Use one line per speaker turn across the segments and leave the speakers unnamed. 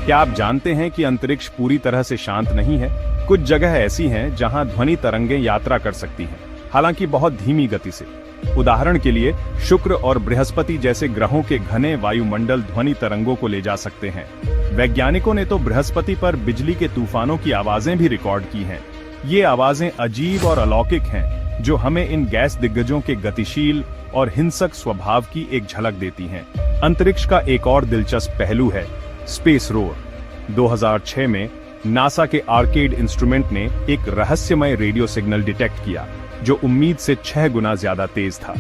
क्या आप जानते हैं कि अंतरिक्ष पूरी तरह से शांत नहीं है? कुछ जगह ऐसी हैं जहां ध्वनि तरंगें यात्रा कर सकती हैं, हालांकि बहुत धीमी गति से। उदाहरण के लिए शुक्र और बृहस्पति जैसे ग्रहों के घने वायुमंडल ध्वनि तरंगों को ले जा सकते हैं। वैज्ञानिकों ने तो बृहस्पति पर बिजली के तूफानों की आवाजें भी रिकॉर्ड की हैं। ये आवाजें अजीब और अलौकिक हैं, जो हमें इन गैस दिग्गजों के गतिशील और हिंसक स्वभाव की एक झलक देती हैं। अंतरिक्ष का एक और दिलचस्प पहलू है स्पेस रोर। 2006 में नासा के आर्केड इंस्ट्रूमेंट ने एक रहस्यमय रेडियो सिग्नल डिटेक्ट किया, जो उम्मीद से 6 गुना ज्यादा तेज था।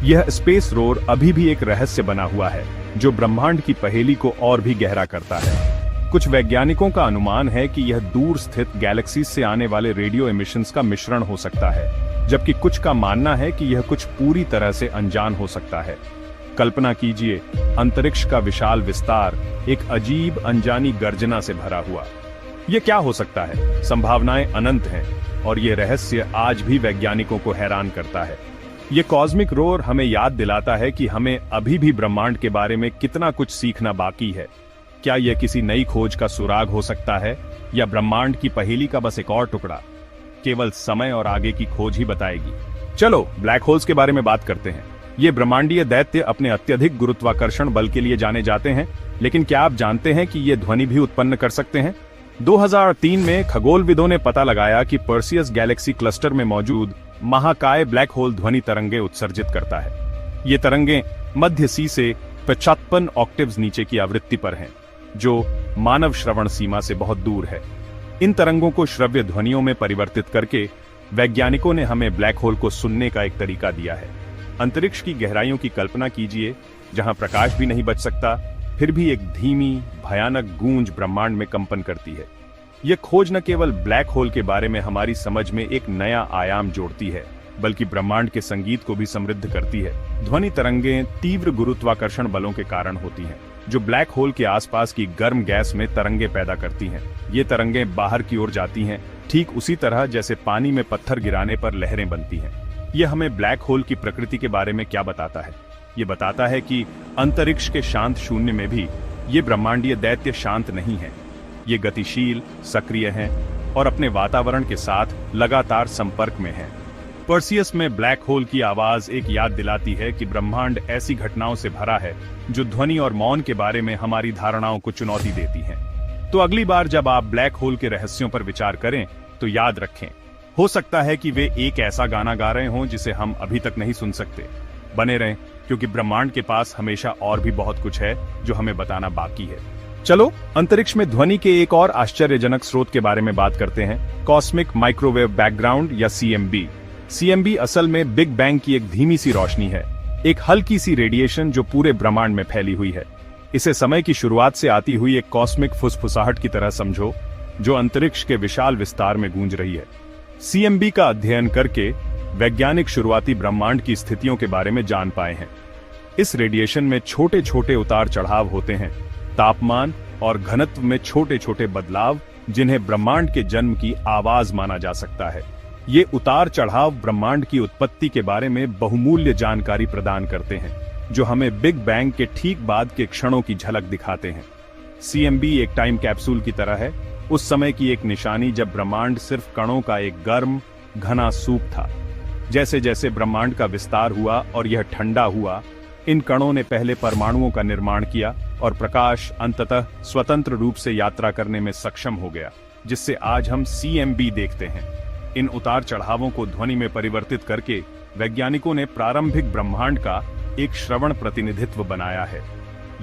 यह स्पेस रोर अभी भी एक रहस्य बना हुआ है, जो ब्रह्मांड की पहेली को और भी गहरा करता है। कुछ वैज्ञानिकों का अनुमान है कि यह दूर स्थित गैलेक्सीज से आने वाले रेडियो एमिशंस का मिश्रण हो सकता है, जबकि कुछ का मानना है कि यह कुछ पूरी तरह से अनजान हो सकता है। कल्पना कीजिए, अंतरिक्ष का विशाल विस्तार एक अजीब अनजानी गर्जना से भरा हुआ। यह क्या हो सकता है? संभावनाएं अनंत हैं, और ये रहस्य आज भी वैज्ञानिकों को हैरान करता है। ये कॉस्मिक रोर हमें याद दिलाता है कि हमें अभी भी ब्रह्मांड के बारे में कितना कुछ सीखना बाकी है। क्या यह किसी नई खोज का सुराग हो सकता है, या ब्रह्मांड की पहेली का बस एक और टुकड़ा? केवल समय और आगे की खोज ही बताएगी। चलो ब्लैक होल्स के बारे में बात करते हैं। ये ब्रह्मांडीय दैत्य अपने अत्यधिक गुरुत्वाकर्षण बल के लिए जाने जाते हैं, लेकिन क्या आप जानते हैं कि ये ध्वनि भी उत्पन्न कर सकते हैं? 2003 में खगोलविदों ने पता लगाया कि पर्सियस गैलेक्सी क्लस्टर में मौजूद महाकाय ब्लैक होल ध्वनि तरंगे उत्सर्जित करता है। ये तरंगे मध्य सी से 55 ऑक्टेव्स नीचे की आवृत्ति पर हैं, जो मानव श्रवण सीमा से बहुत दूर है। इन तरंगों को श्रव्य ध्वनियों में परिवर्तित करके वैज्ञानिकों ने हमें ब्लैक होल को सुनने का एक तरीका दिया है। अंतरिक्ष की गहराइयों की कल्पना कीजिए, जहां प्रकाश भी नहीं बच सकता, फिर भी एक धीमी भयानक गूंज ब्रह्मांड में कंपन करती है। यह खोज न केवल ब्लैक होल के बारे में हमारी समझ में एक नया आयाम जोड़ती है, बल्कि ब्रह्मांड के संगीत को भी समृद्ध करती है। ध्वनि तरंगें तीव्र गुरुत्वाकर्षण बलों के कारण होती हैं, जो ब्लैक होल के आसपास की गर्म गैस में तरंगे पैदा करती हैं। ये तरंगें बाहर की ओर जाती हैं, ठीक उसी तरह जैसे पानी में पत्थर गिराने पर लहरें बनती हैं। यह हमें ब्लैक होल की प्रकृति के बारे में क्या बताता है? ये बताता है कि अंतरिक्ष के शांत शून्य में भी ये ब्रह्मांडीय दैत्य शांत नहीं है। ये गतिशील, सक्रिय हैं और अपने वातावरण के साथ लगातार संपर्क में हैं। पर्सियस में ब्लैक होल की आवाज एक याद दिलाती है कि ब्रह्मांड ऐसी घटनाओं से भरा है जो ध्वनि और मौन के बारे में हमारी धारणाओं को चुनौती देती हैं। तो अगली बार जब आप ब्लैक होल के रहस्यों पर विचार करें, तो याद रखें, हो सकता है कि वे एक ऐसा गाना गा रहे हों जिसे हम अभी तक नहीं सुन सकते। बने रहें, क्योंकि ब्रह्मांड के पास हमेशा और भी बहुत कुछ है जो हमें बताना बाकी है। चलो अंतरिक्ष में ध्वनि के एक और आश्चर्यजनक स्रोत के बारे में बात करते हैं, कॉस्मिक माइक्रोवेव बैकग्राउंड या CMB। CMB असल में बिग बैंग की एक धीमी सी रोशनी है, एक हल्की सी रेडिएशन जो पूरे ब्रह्मांड में फैली हुई है। इसे समय की शुरुआत से आती हुई एक कॉस्मिक फुसफुसाहट की तरह समझो, जो अंतरिक्ष के विशाल विस्तार में गूंज रही है। CMB का अध्ययन करके वैज्ञानिक शुरुआती ब्रह्मांड की स्थितियों के बारे में जान पाए हैं। इस रेडिएशन में छोटे छोटे उतार चढ़ाव होते हैं, तापमान और घनत्व में छोटे छोटे बदलाव, जिन्हें ब्रह्मांड के जन्म की आवाज माना जा सकता है। ये उतार चढ़ाव ब्रह्मांड की उत्पत्ति के बारे में बहुमूल्य जानकारी प्रदान करते हैं, जो हमें बिग बैंग के ठीक बाद के क्षणों की झलक दिखाते हैं। CMB एक टाइम कैप्सूल की तरह है, उस समय की एक निशानी जब ब्रह्मांड सिर्फ कणों का एक गर्म घना सूप था। जैसे जैसे ब्रह्मांड का विस्तार हुआ और यह ठंडा हुआ, इन कणों ने पहले परमाणुओं का निर्माण किया और प्रकाश अंततः स्वतंत्र रूप से यात्रा करने में सक्षम हो गया, जिससे आज हम CMB देखते हैं। इन उतार चढ़ावों को ध्वनि में परिवर्तित करके वैज्ञानिकों ने प्रारंभिक ब्रह्मांड का एक श्रवण प्रतिनिधित्व बनाया है।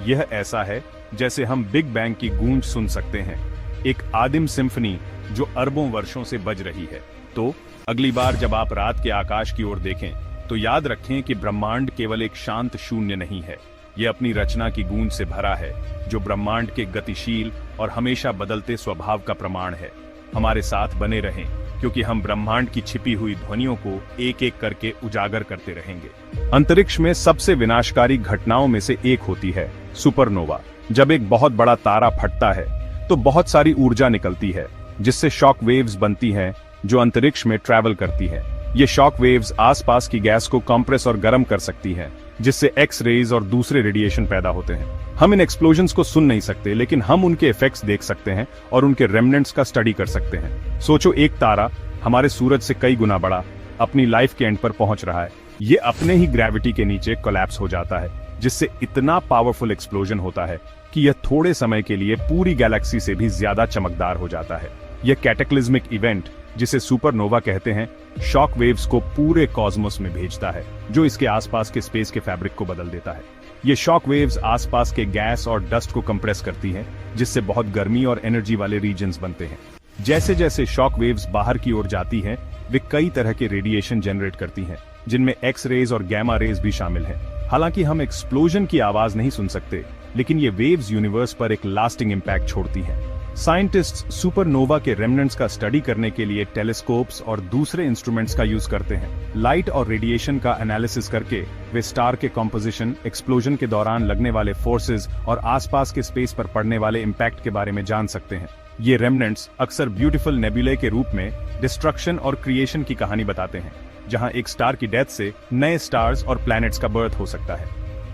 यह ऐसा है जैसे हम बिग बैंग की गूंज सुन सकते हैं, एक आदिम सिम्फनी जो अरबों वर्षों से बज रही है। तो अगली बार जब आप रात के आकाश की ओर देखें, तो याद रखें कि ब्रह्मांड केवल एक शांत शून्य नहीं है, यह अपनी रचना की गूंज से भरा है, जो ब्रह्मांड के गतिशील और हमेशा बदलते स्वभाव का प्रमाण है। हमारे साथ बने रहें, क्योंकि हम ब्रह्मांड की छिपी हुई ध्वनियों को एक एक करके उजागर करते रहेंगे। अंतरिक्ष में सबसे विनाशकारी घटनाओं में से एक होती है सुपरनोवा। जब एक बहुत बड़ा तारा फटता है, तो बहुत सारी ऊर्जा निकलती है, जिससे शॉक वेव्स बनती हैं, जो अंतरिक्ष में ट्रैवल करती है। ये शॉक वेव्स आसपास की गैस को कंप्रेस और गर्म कर सकती हैं, जिससे एक्स रेज और दूसरे रेडिएशन पैदा होते हैं। हम इन एक्सप्लोजन्स को सुन नहीं सकते, लेकिन हम उनके इफेक्ट्स देख सकते हैं और उनके रेमनेंट्स का स्टडी कर सकते हैं। सोचो, एक तारा हमारे सूरज से कई गुना बड़ा अपनी लाइफ के एंड पर पहुंच रहा है। ये अपने ही ग्रेविटी के नीचे कोलैप्स हो जाता है, जिससे इतना पावरफुल एक्सप्लोजन होता है कि यह थोड़े समय के लिए पूरी गैलेक्सी से भी ज्यादा चमकदार हो जाता है। यह कैटेक्लिज्मिक इवेंट, जिसे सुपरनोवा कहते हैं, शॉक वेव्स को पूरे कॉस्मोस में भेजता है, जो इसके आसपास के स्पेस के फैब्रिक को बदल देता है। ये शॉक वेव्स आसपास के गैस और डस्ट को कंप्रेस करती हैं, जिससे बहुत गर्मी और एनर्जी वाले रीजन्स बनते हैं। जैसे जैसे शॉक वेव्स बाहर की ओर जाती हैं, वे कई तरह के रेडिएशन जनरेट करती हैं, जिनमें एक्स रेज और गैमा रेज भी शामिल हैं। हालांकि हम एक्सप्लोजन की आवाज नहीं सुन सकते, लेकिन ये वेव्स यूनिवर्स पर एक लास्टिंग इम्पैक्ट छोड़ती हैं। साइंटिस्ट्स सुपरनोवा के रेमनेंट्स का स्टडी करने के लिए टेलीस्कोप्स और दूसरे इंस्ट्रूमेंट्स का यूज करते हैं। लाइट और रेडिएशन का एनालिसिस करके वे स्टार के कॉम्पोजिशन, एक्सप्लोजन के दौरान लगने वाले फोर्सेज और आसपास के स्पेस पर पड़ने वाले इम्पैक्ट के बारे में जान सकते हैं। ये रेमनेंट्स अक्सर ब्यूटीफुल नेबुले के रूप में डिस्ट्रक्शन और क्रिएशन की कहानी बताते हैं, जहां एक स्टार की डेथ से नए स्टार्स और प्लैनेट्स का बर्थ हो सकता है।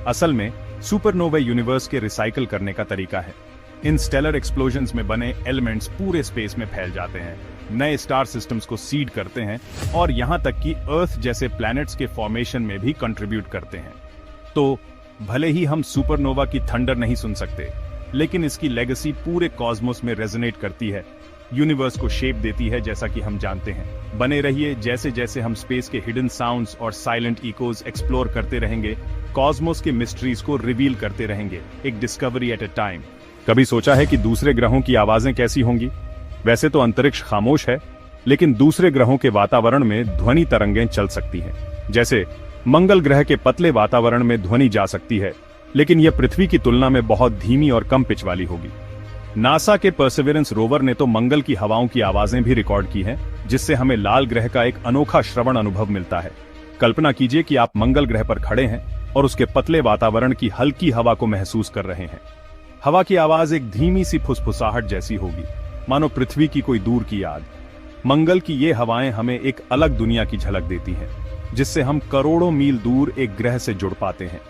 असल में सुपरनोवा यूनिवर्स के रिसाइकल करने का तरीका है। इन स्टेलर एक्सप्लोजन्स में बने एलिमेंट्स पूरे स्पेस में फैल जाते हैं, नए स्टार सिस्टम्स को सीड करते हैं और यहां तक कि अर्थ जैसे प्लैनेट्स के फॉर्मेशन में भी कंट्रीब्यूट करते हैं। तो भले ही हम सुपरनोवा की थंडर नहीं सुन सकते, लेकिन इसकी लेगेसी पूरे कॉस्मोस में रेजोनेट करती है, यूनिवर्स को शेप देती है, जैसा कि हम जानते हैं। बने रहिए, जैसे जैसे हम स्पेस के हिडन साउंड्स और साइलेंट इकोज एक्सप्लोर करते रहेंगे, कॉस्मोस के मिस्ट्रीज को रिवील करते रहेंगे, एक डिस्कवरी एट अ टाइम। कभी सोचा है कि दूसरे ग्रहों की आवाजें कैसी होंगी? वैसे तो अंतरिक्ष खामोश है, लेकिन दूसरे ग्रहों के वातावरण में ध्वनि तरंगें चल सकती हैं। जैसे मंगल ग्रह के पतले वातावरण में ध्वनि जा सकती है, लेकिन यह पृथ्वी की तुलना में बहुत धीमी और कम पिच वाली होगी। नासा के परसिवरेंस रोवर ने तो मंगल की हवाओं की आवाजें भी रिकॉर्ड की हैं, जिससे हमें लाल ग्रह का एक अनोखा श्रवण अनुभव मिलता है। कल्पना कीजिए कि आप मंगल ग्रह पर खड़े हैं और उसके पतले वातावरण की हल्की हवा को महसूस कर रहे हैं। हवा की आवाज एक धीमी सी फुसफुसाहट जैसी होगी, मानो पृथ्वी की कोई दूर की याद। मंगल की ये हवाएं हमें एक अलग दुनिया की झलक देती हैं, जिससे हम करोड़ों मील दूर एक ग्रह से जुड़ पाते हैं।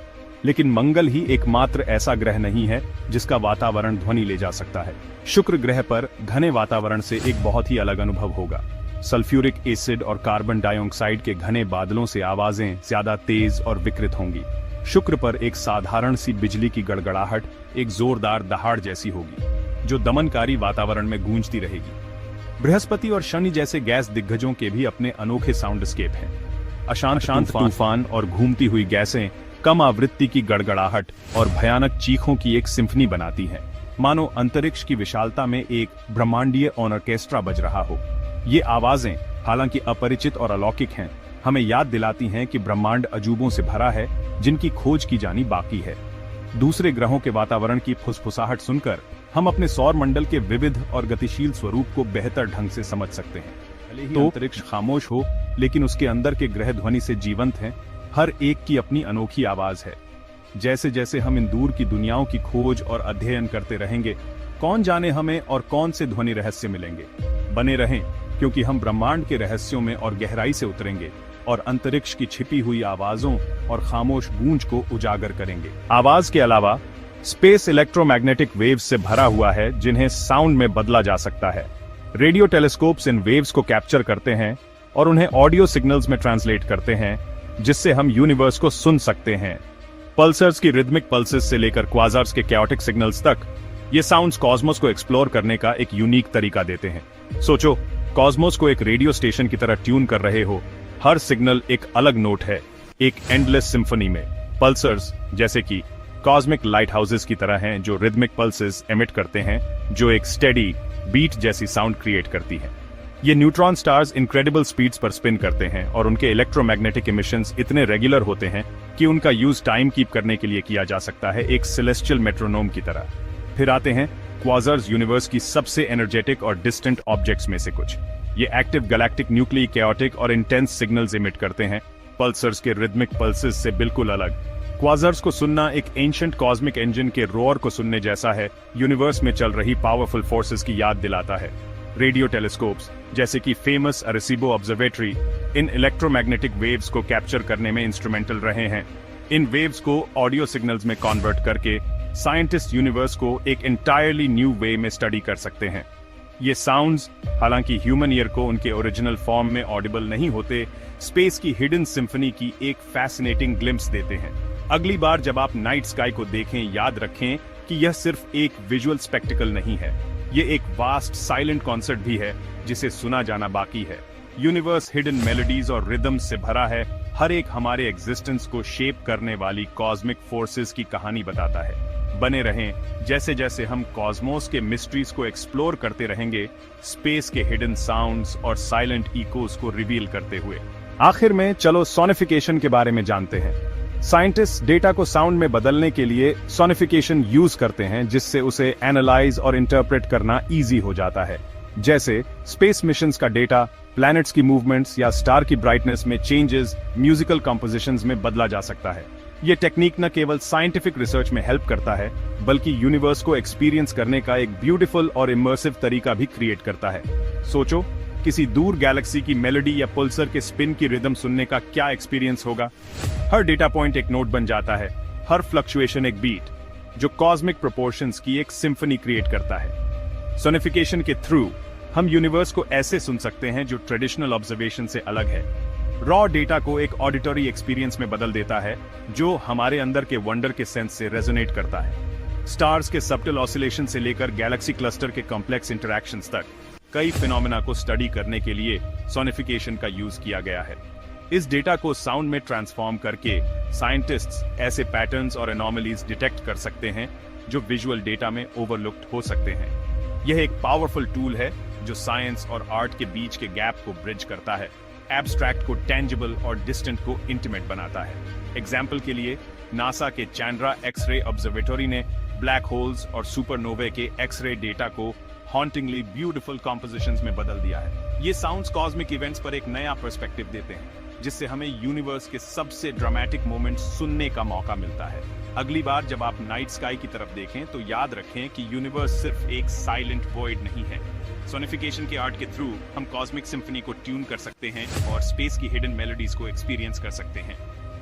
लेकिन मंगल ही एकमात्र ऐसा ग्रह नहीं है जिसका वातावरण ध्वनि ले जा सकता है। शुक्र ग्रह पर घने वातावरण से एक बहुत ही अलग अनुभव होगा। सल्फ्यूरिक एसिड और कार्बन डाइऑक्साइड के घने बादलों से आवाजें ज्यादा तेज और विकृत होंगी। शुक्र पर एक साधारण सी बिजली की गड़गड़ाहट एक जोरदार दहाड़ जैसी होगी, जो दमनकारी वातावरण में गूंजती रहेगी। बृहस्पति और शनि जैसे गैस दिग्गजों के भी अपने अनोखे साउंडस्केप हैं। अशांत तूफान और घूमती हुई गैसें कम आवृत्ति की गड़गड़ाहट और भयानक चीखों की एक सिम्फनी बनाती हैं, मानो अंतरिक्ष की विशालता में एक ब्रह्मांडीय ऑर्केस्ट्रा बज रहा हो। ये आवाजें, हालांकि अपरिचित और अलौकिक हैं, हमें याद दिलाती हैं कि ब्रह्मांड अजूबों से भरा है, जिनकी खोज की जानी बाकी है। दूसरे ग्रहों के वातावरण की फुसफुसाहट सुनकर हम अपने सौर मंडल के विविध और गतिशील स्वरूप को बेहतर ढंग से समझ सकते हैं। भले ही अंतरिक्ष खामोश हो, लेकिन उसके अंदर के ग्रह ध्वनि से जीवंत हैं। हर एक की अपनी अनोखी आवाज है। जैसे जैसे हम इन दूर की दुनियाओं की खोज और अध्ययन करते रहेंगे, कौन जाने हमें और कौन से ध्वनि रहस्य मिलेंगे। बने रहें, क्योंकि हम ब्रह्मांड के रहस्यों में और गहराई से उतरेंगे और अंतरिक्ष की छिपी हुई आवाजों और खामोश गूंज को उजागर करेंगे। आवाज के अलावा स्पेस इलेक्ट्रोमैग्नेटिक वेव्स से भरा हुआ है, जिन्हें साउंड में बदला जा सकता है। रेडियो टेलीस्कोप्स इन वेव्स को कैप्चर करते हैं और उन्हें ऑडियो सिग्नल्स में ट्रांसलेट करते हैं, जिससे हम यूनिवर्स को सुन सकते हैं। पल्सर्स की रिदमिक पल्सेस से लेकर क्वाज़ार्स के कैओटिक सिग्नल्स तक, ये साउंड्स कॉस्मोस को एक्सप्लोर करने का एक यूनिक तरीका देते हैं। सोचो, कॉस्मोस को एक रेडियो स्टेशन की तरह ट्यून कर रहे हो। हर सिग्नल एक अलग नोट है, एक एंडलेस सिम्फनी में। पल्सर्स, जैसे कि कॉस्मिक लाइट हाउसेस की तरह हैं, जो रिदमिक पल्सेस एमिट करते हैं, जो एक स्टेडी बीट जैसी साउंड क्रिएट करती हैं। ये न्यूट्रॉन स्टार्स इनक्रेडिबल स्पीड्स पर स्पिन करते हैं और उनके इलेक्ट्रोमैग्नेटिक इमिशंस इतने रेगुलर होते हैं कि उनका यूज टाइम कीप करने के लिए किया जा सकता है, एक सेलेस्टियल मेट्रोनोम की तरह। फिर आते हैं क्वाज़ार्स, यूनिवर्स की सबसे एनर्जेटिक और डिस्टेंट ऑब्जेक्ट्स में से कुछ। ये एक्टिव गैलेक्टिक न्यूक्लियर कैओटिक और इंटेंस सिग्नल्स इमिट करते हैं, पल्सर्स के रिदमिक पल्सेस से बिल्कुल अलग। क्वाज़ार्स को सुनना एक एंशिएंट कॉस्मिक इंजन के रोअर को सुनने जैसा है, यूनिवर्स में चल रही पावरफुल फोर्सेस की याद दिलाता है। रेडियो टेलीस्कोप्स, जैसे कि फेमस अरेसीबो ऑब्जर्वेटरी, इन इलेक्ट्रोमैग्नेटिक वेव्स को कैप्चर करने में इंस्ट्रूमेंटल रहे हैं। इन वेव्स को ऑडियो सिग्नल्स में कन्वर्ट करके साइंटिस्ट यूनिवर्स को एक एंटायरली न्यू वे में स्टडी कर सकते हैं। ये साउंड्स, हालांकि ह्यूमन ईयर को उनके ओरिजिनल फॉर्म में ऑडिबल नहीं होते, स्पेस की हिडन सिम्फनी की एक फैसिनेटिंग ग्लिम्प्स देते हैं। अगली बार जब आप नाइट स्काई को देखें, याद रखें कि यह सिर्फ एक विजुअल स्पेक्टिकल नहीं है, ये एक वास्ट साइलेंट कॉन्सर्ट भी है जिसे सुना जाना बाकी है। यूनिवर्स हिडन मेलोडीज और रिदम्स से भरा है, हर एक हमारे एग्जिस्टेंस को शेप करने वाली कॉस्मिक फोर्सेस की कहानी बताता है। बने रहें, जैसे जैसे हम कॉस्मोस के मिस्ट्रीज को एक्सप्लोर करते रहेंगे, स्पेस के हिडन साउंड्स और साइलेंट इकोस को रिवील करते हुए। आखिर में चलो सोनिफिकेशन के बारे में जानते हैं। साइंटिस्ट डेटा को साउंड में बदलने के लिए सोनिफिकेशन यूज करते हैं, जिससे उसे एनालाइज और इंटरप्रेट करना इजी हो जाता है। जैसे स्पेस मिशंस का डेटा, प्लैनेट्स की मूवमेंट्स या स्टार की ब्राइटनेस में चेंजेस म्यूजिकल कंपोजिशंस में बदला जा सकता है। ये टेक्निक न केवल साइंटिफिक रिसर्च में हेल्प करता है, बल्कि यूनिवर्स को एक्सपीरियंस करने का एक ब्यूटीफुल और इमर्सिव तरीका भी क्रिएट करता है। सोचो, किसी दूर गैलेक्सी की मेलोडी या पल्सर के स्पिन की रिदम सुनने का क्या एक्सपीरियंस होगा। हर डेटा पॉइंट एक नोट बन जाता है, हर फ्लक्चुएशन एक बीट, जो कॉस्मिक प्रोपोर्शंस की एक सिम्फनी क्रिएट करता है। सोनिफिकेशन के थ्रू हम यूनिवर्स को ऐसे सुन सकते हैं जो ट्रेडिशनल ऑब्जर्वेशन से अलग है। रॉ डेटा को एक ऑडिटरी एक्सपीरियंस में बदल देता है, जो हमारे अंदर के वंडर के सेंस से रेजोनेट करता है। स्टार्स के सबटल ऑसिलेशन से लेकर गैलेक्सी क्लस्टर के कॉम्प्लेक्स इंटरैक्शंस तक कई फिनोमेना को स्टडी करने के लिए सोनिफिकेशन का यूज किया गया है। इस डेटा को साउंड में ट्रांसफॉर्म करके साइंटिस्ट्स ऐसे पैटर्न्स और एनोमलीज डिटेक्ट कर सकते हैं जो विजुअल डेटा में ओवरलुक्ड हो सकते हैं। यह एक पावरफुल टूल है जो साइंस और आर्ट के बीच के गैप को ब्रिज करता है, एब्स्ट्रैक्ट को टेंजिबल और डिस्टेंट को इंटीमेट बनाता है। एग्जाम्पल के लिए नासा के चैंड्रा एक्स-रे ऑब्जर्वेटरी ने ब्लैक होल्स और सुपरनोवे के एक्स-रे डेटा को हॉन्टिंगली ब्यूटीफुल कॉम्पोजिशंस में बदल दिया है। ये साउंड्स कॉस्मिक इवेंट्स पर एक नया पर्सपेक्टिव देते हैं, जिससे हमें यूनिवर्स के सबसे ड्रामेटिक मोमेंट्स सुनने का मौका मिलता है। अगली बार जब आप नाइट स्काई की तरफ देखें तो याद रखें कि यूनिवर्स सिर्फ एक साइलेंट वॉइड नहीं है। सोनिफिकेशन के आर्ट के थ्रू हम कॉस्मिक सिम्फनी को ट्यून कर सकते हैं और स्पेस की हिडन मेलोडीज को एक्सपीरियंस कर सकते हैं।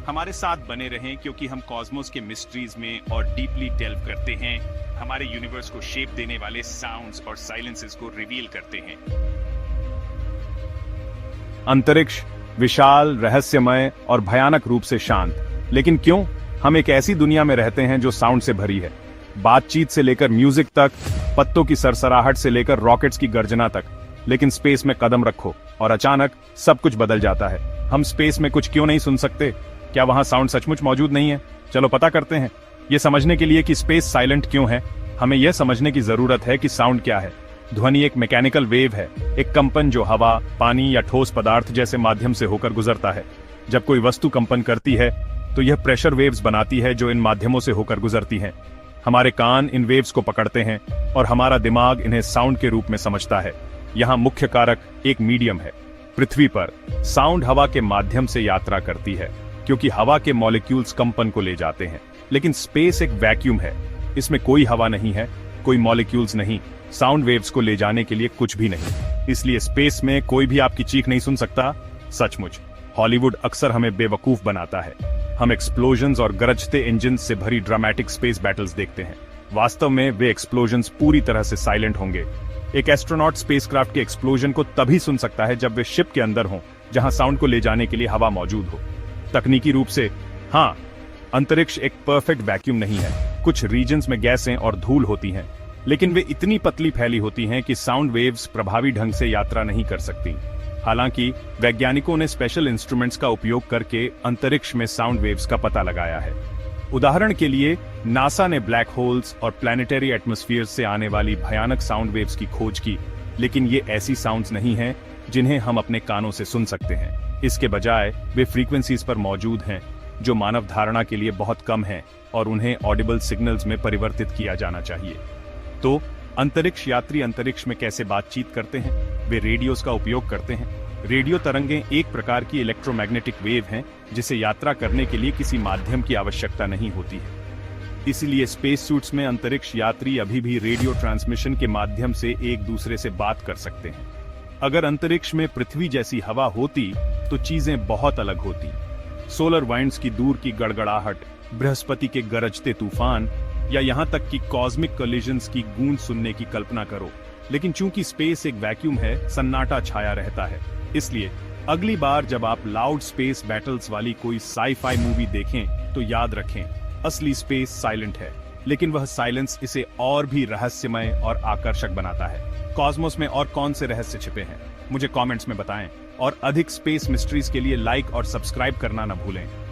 हमारे साथ बने रहें, क्योंकि हम कॉस्मोस के मिस्ट्रीज में और डीपली डेल्व करते हैं, हमारे यूनिवर्स को शेप देने वाले साउंड्स और साइलेंसेस को रिवील करते हैं। अंतरिक्ष विशाल, रहस्यमय और भयानक रूप से शांत, लेकिन क्यों? हम एक ऐसी दुनिया में रहते हैं जो साउंड से भरी है। बातचीत से लेकर म्यूजिक तक, पत्तों की सरसराहट से लेकर रॉकेट्स की गर्जना तक। लेकिन स्पेस में कदम रखो और अचानक सब कुछ बदल जाता है। हम स्पेस में कुछ क्यों नहीं सुन सकते? क्या वहां साउंड सचमुच मौजूद नहीं है? चलो पता करते हैं। ये समझने के लिए कि स्पेस साइलेंट क्यों है, हमें यह समझने की जरूरत है कि साउंड क्या है। ध्वनि एक मैकेनिकल वेव है, एक कंपन जो हवा, पानी या ठोस पदार्थ जैसे माध्यम से होकर गुजरता है। जब कोई वस्तु कंपन करती है तो यह प्रेशर वेव्स बनाती है जो इन माध्यमों से होकर गुजरती हैं। हमारे कान इन वेव्स को पकड़ते हैं और हमारा दिमाग इन्हें साउंड के रूप में समझता है। यहाँ मुख्य कारक एक मीडियम है। पृथ्वी पर साउंड हवा के माध्यम से यात्रा करती है, क्योंकि हवा के मॉलिक्यूल्स कंपन को ले जाते हैं। लेकिन स्पेस एक वैक्यूम है, इसमें कोई हवा नहीं है, कोई मॉलिक्यूल्स नहीं, साउंड वेव्स को ले जाने के लिए कुछ भी नहीं। इसलिए स्पेस में कोई भी आपकी चीख नहीं सुन सकता। सचमुच हॉलीवुड अक्सर हमें बेवकूफ बनाता है। हम एक्सप्लोजन्स और गरजते इंजन से भरी ड्रामेटिक स्पेस बैटल्स देखते हैं। वास्तव में वे एक्सप्लोजन्स पूरी तरह से साइलेंट होंगे। एक एस्ट्रोनॉट स्पेसक्राफ्ट के एक्सप्लोजन को तभी सुन सकता है जब वे शिप के अंदर हों, जहां साउंड को ले जाने के लिए हवा मौजूद हो। तकनीकी रूप से हाँ, अंतरिक्ष एक परफेक्ट वैक्यूम नहीं है। कुछ रीजन्स में गैसें और धूल होती हैं, लेकिन वे इतनी पतली फैली होती हैं कि साउंड वेव्स प्रभावी ढंग से यात्रा नहीं कर सकती। हालांकि वैज्ञानिकों ने स्पेशल इंस्ट्रूमेंट्स का उपयोग करके अंतरिक्ष में साउंड वेव्स का पता लगाया है। उदाहरण के लिए नासा ने ब्लैक होल्स और प्लैनेटरी एटमॉस्फेयर से आने वाली भयानक साउंड वेव्स की खोज की, लेकिन ये ऐसी साउंड्स नहीं हैं जिन्हें हम अपने कानों से सुन सकते हैं। इसके बजाय वे फ्रीक्वेंसीज पर मौजूद हैं जो मानव धारणा के लिए बहुत कम हैं और उन्हें ऑडिबल सिग्नल्स में परिवर्तित किया जाना चाहिए। तो अंतरिक्ष यात्री अंतरिक्ष में कैसे बातचीत करते हैं? वे रेडियोस का उपयोग करते हैं। रेडियो तरंगें एक प्रकार की इलेक्ट्रोमैग्नेटिक वेव हैं जिसे यात्रा करने के लिए किसी माध्यम की आवश्यकता नहीं होती है। इसलिए स्पेस सूट्स में अंतरिक्ष यात्री अभी भी रेडियो ट्रांसमिशन के माध्यम से एक दूसरे से बात कर सकते हैं। अगर अंतरिक्ष में पृथ्वी जैसी हवा होती तो चीजें बहुत अलग होती। सोलर वाइंड्स की दूर की गड़गड़ाहट, बृहस्पति के गरजते तूफान या यहाँ तक कि कॉस्मिक कोलिजन्स की गूंज सुनने की कल्पना करो। लेकिन चूंकि स्पेस एक वैक्यूम है, सन्नाटा छाया रहता है। इसलिए अगली बार जब आप लाउड स्पेस बैटल्स वाली कोई साई-फाई मूवी देखें तो याद रखें, असली स्पेस साइलेंट है, लेकिन वह साइलेंस इसे और भी रहस्यमय और आकर्षक बनाता है। कॉस्मोस में और कौन से रहस्य छिपे हैं, मुझे कमेंट्स में बताएं और अधिक स्पेस मिस्ट्रीज के लिए लाइक और सब्सक्राइब करना न भूलें।